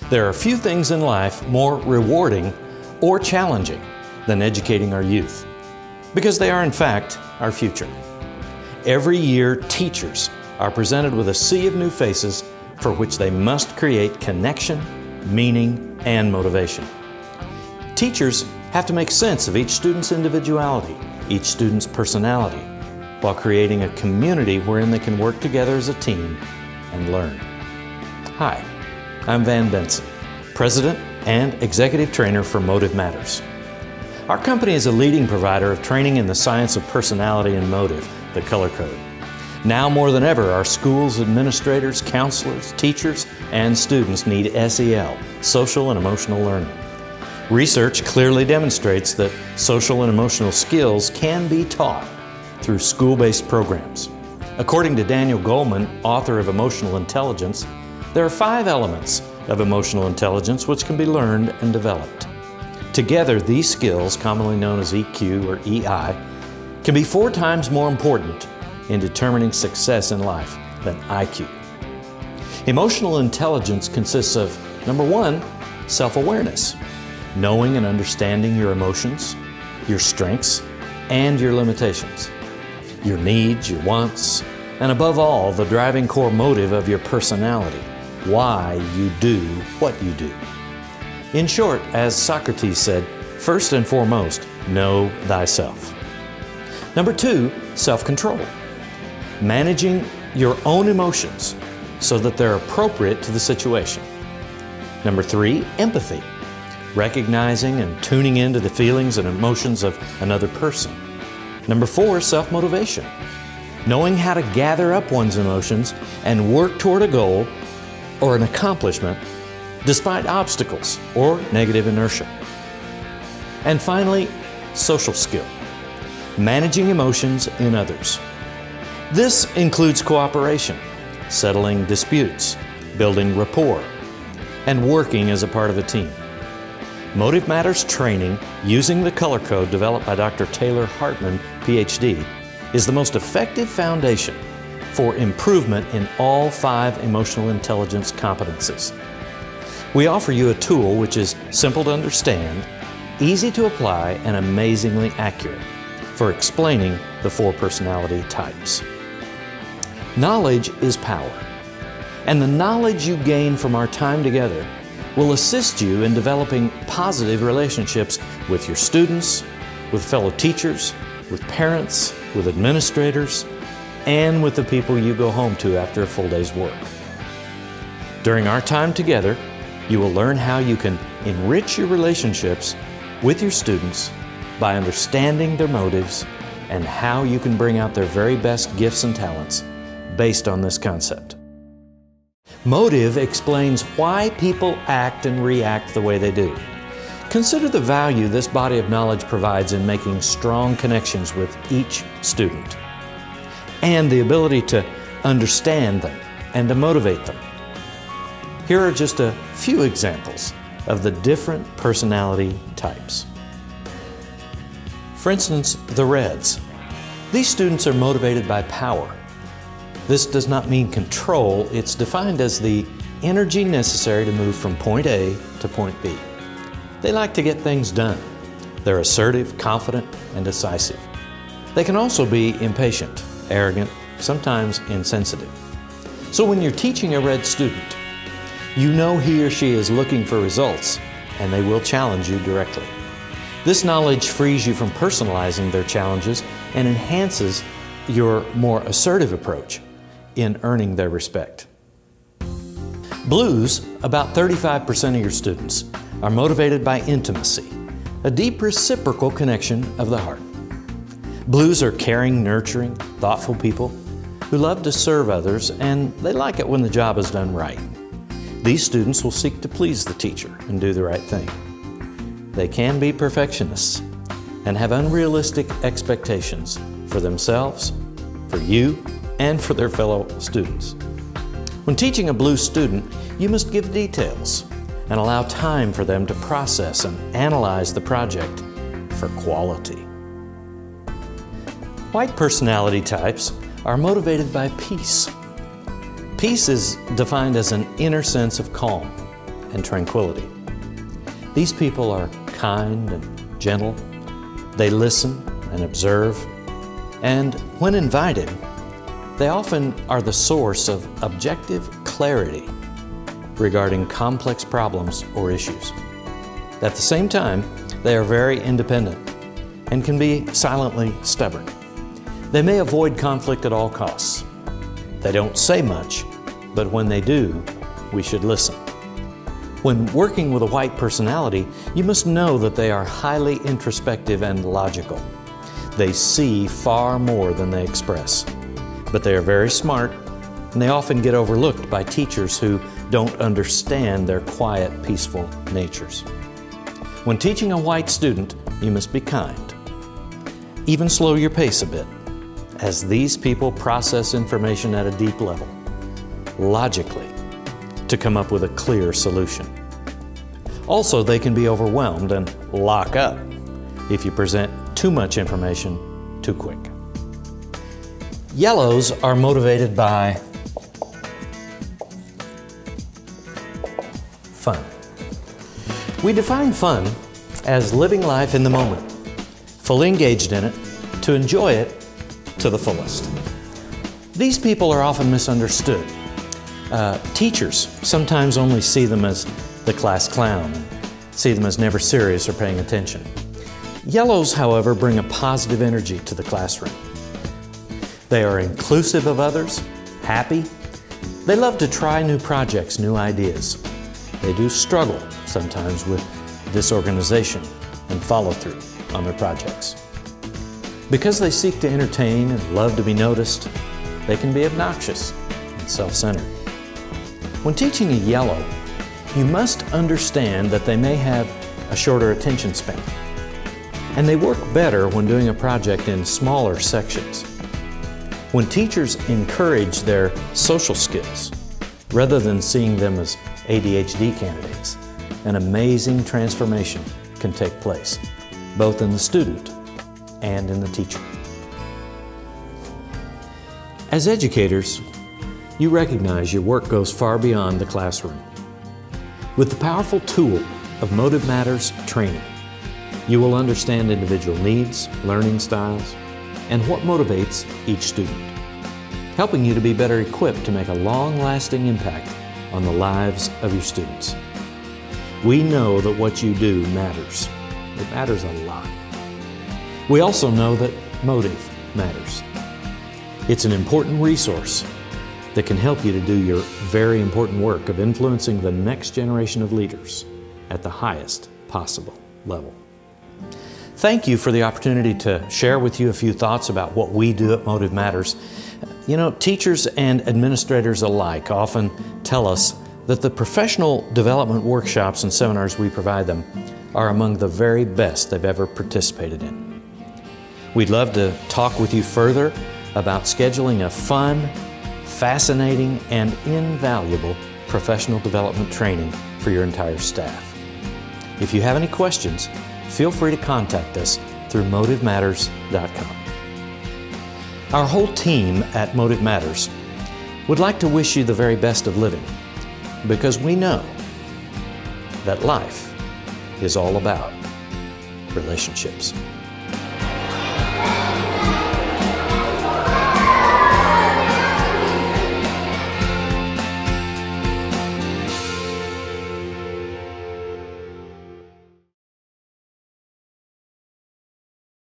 There are few things in life more rewarding or challenging than educating our youth, because they are in fact our future. Every year, teachers are presented with a sea of new faces for which they must create connection, meaning, and motivation. Teachers have to make sense of each student's individuality, each student's personality, while creating a community wherein they can work together as a team and learn. Hi, I'm Van Benson, President and Executive Trainer for Motive Matters. Our company is a leading provider of training in the science of personality and motive, the Color Code. Now more than ever, our schools, administrators, counselors, teachers, and students need SEL, social and emotional learning. Research clearly demonstrates that social and emotional skills can be taught through school-based programs. According to Daniel Goleman, author of Emotional Intelligence, there are 5 elements of emotional intelligence which can be learned and developed. Together, these skills, commonly known as EQ or EI, can be 4 times more important in determining success in life than IQ. Emotional intelligence consists of, number 1, self-awareness, knowing and understanding your emotions, your strengths, and your limitations, your needs, your wants, and above all, the driving core motive of your personality, why you do what you do. In short, as Socrates said, first and foremost, know thyself. Number 2, self-control. Managing your own emotions so that they're appropriate to the situation. Number 3, empathy. Recognizing and tuning into the feelings and emotions of another person. Number 4, self-motivation. Knowing how to gather up one's emotions and work toward a goal or an accomplishment despite obstacles or negative inertia. And finally, social skill. Managing emotions in others. This includes cooperation, settling disputes, building rapport, and working as a part of a team. Motive Matters training using the Color Code developed by Dr. Taylor Hartman, PhD, is the most effective foundation for improvement in all 5 emotional intelligence competencies. We offer you a tool which is simple to understand, easy to apply, and amazingly accurate for explaining the 4 personality types. Knowledge is power, and the knowledge you gain from our time together will assist you in developing positive relationships with your students, with fellow teachers, with parents, with administrators, and with the people you go home to after a full day's work. During our time together, you will learn how you can enrich your relationships with your students by understanding their motives and how you can bring out their very best gifts and talents based on this concept. Motive explains why people act and react the way they do. Consider the value this body of knowledge provides in making strong connections with each student, and the ability to understand them and to motivate them. Here are just a few examples of the different personality types. For instance, the Reds. These students are motivated by power. This does not mean control. It's defined as the energy necessary to move from point A to point B. They like to get things done. They're assertive, confident, and decisive. They can also be impatient, arrogant, sometimes insensitive. So when you're teaching a Red student, you know he or she is looking for results, and they will challenge you directly. This knowledge frees you from personalizing their challenges and enhances your more assertive approach in earning their respect. Blues, about 35% of your students, are motivated by intimacy, a deep reciprocal connection of the heart. Blues are caring, nurturing, thoughtful people who love to serve others, and they like it when the job is done right. These students will seek to please the teacher and do the right thing. They can be perfectionists and have unrealistic expectations for themselves, for you, and for their fellow students. When teaching a Blue student, you must give details and allow time for them to process and analyze the project for quality. White personality types are motivated by peace. Peace is defined as an inner sense of calm, and tranquility. These people are kind and gentle. They listen and observe, and when invited, they often are the source of objective clarity regarding complex problems or issues. At the same time, they are very independent and can be silently stubborn. They may avoid conflict at all costs. They don't say much, but when they do, we should listen. When working with a white personality, you must know that they are highly introspective and logical. They see far more than they express. But they are very smart, and they often get overlooked by teachers who don't understand their quiet, peaceful natures. When teaching a white student, you must be kind. Even slow your pace a bit, as these people process information at a deep level, logically, to come up with a clear solution. Also, they can be overwhelmed and lock up if you present too much information too quick. Yellows are motivated by fun. We define fun as living life in the moment, fully engaged in it, to enjoy it to the fullest. These people are often misunderstood. Teachers sometimes only see them as the class clown, and see them as never serious or paying attention. Yellows, however, bring a positive energy to the classroom. They are inclusive of others, happy. They love to try new projects, new ideas. They do struggle sometimes with disorganization and follow through on their projects. Because they seek to entertain and love to be noticed, they can be obnoxious and self-centered. When teaching a yellow, you must understand that they may have a shorter attention span, and they work better when doing a project in smaller sections. When teachers encourage their social skills, rather than seeing them as ADHD candidates, an amazing transformation can take place, both in the student and in the teacher. As educators, you recognize your work goes far beyond the classroom. With the powerful tool of Motive Matters training, you will understand individual needs, learning styles, and what motivates each student, helping you to be better equipped to make a long-lasting impact on the lives of your students. We know that what you do matters. It matters a lot. We also know that motive matters. It's an important resource that can help you to do your very important work of influencing the next generation of leaders at the highest possible level. Thank you for the opportunity to share with you a few thoughts about what we do at Motive Matters. You know, teachers and administrators alike often tell us that the professional development workshops and seminars we provide them are among the very best they've ever participated in. We'd love to talk with you further about scheduling a fun, fascinating, and invaluable professional development training for your entire staff. If you have any questions, feel free to contact us through motivematters.com. Our whole team at Motive Matters would like to wish you the very best of living, because we know that life is all about relationships.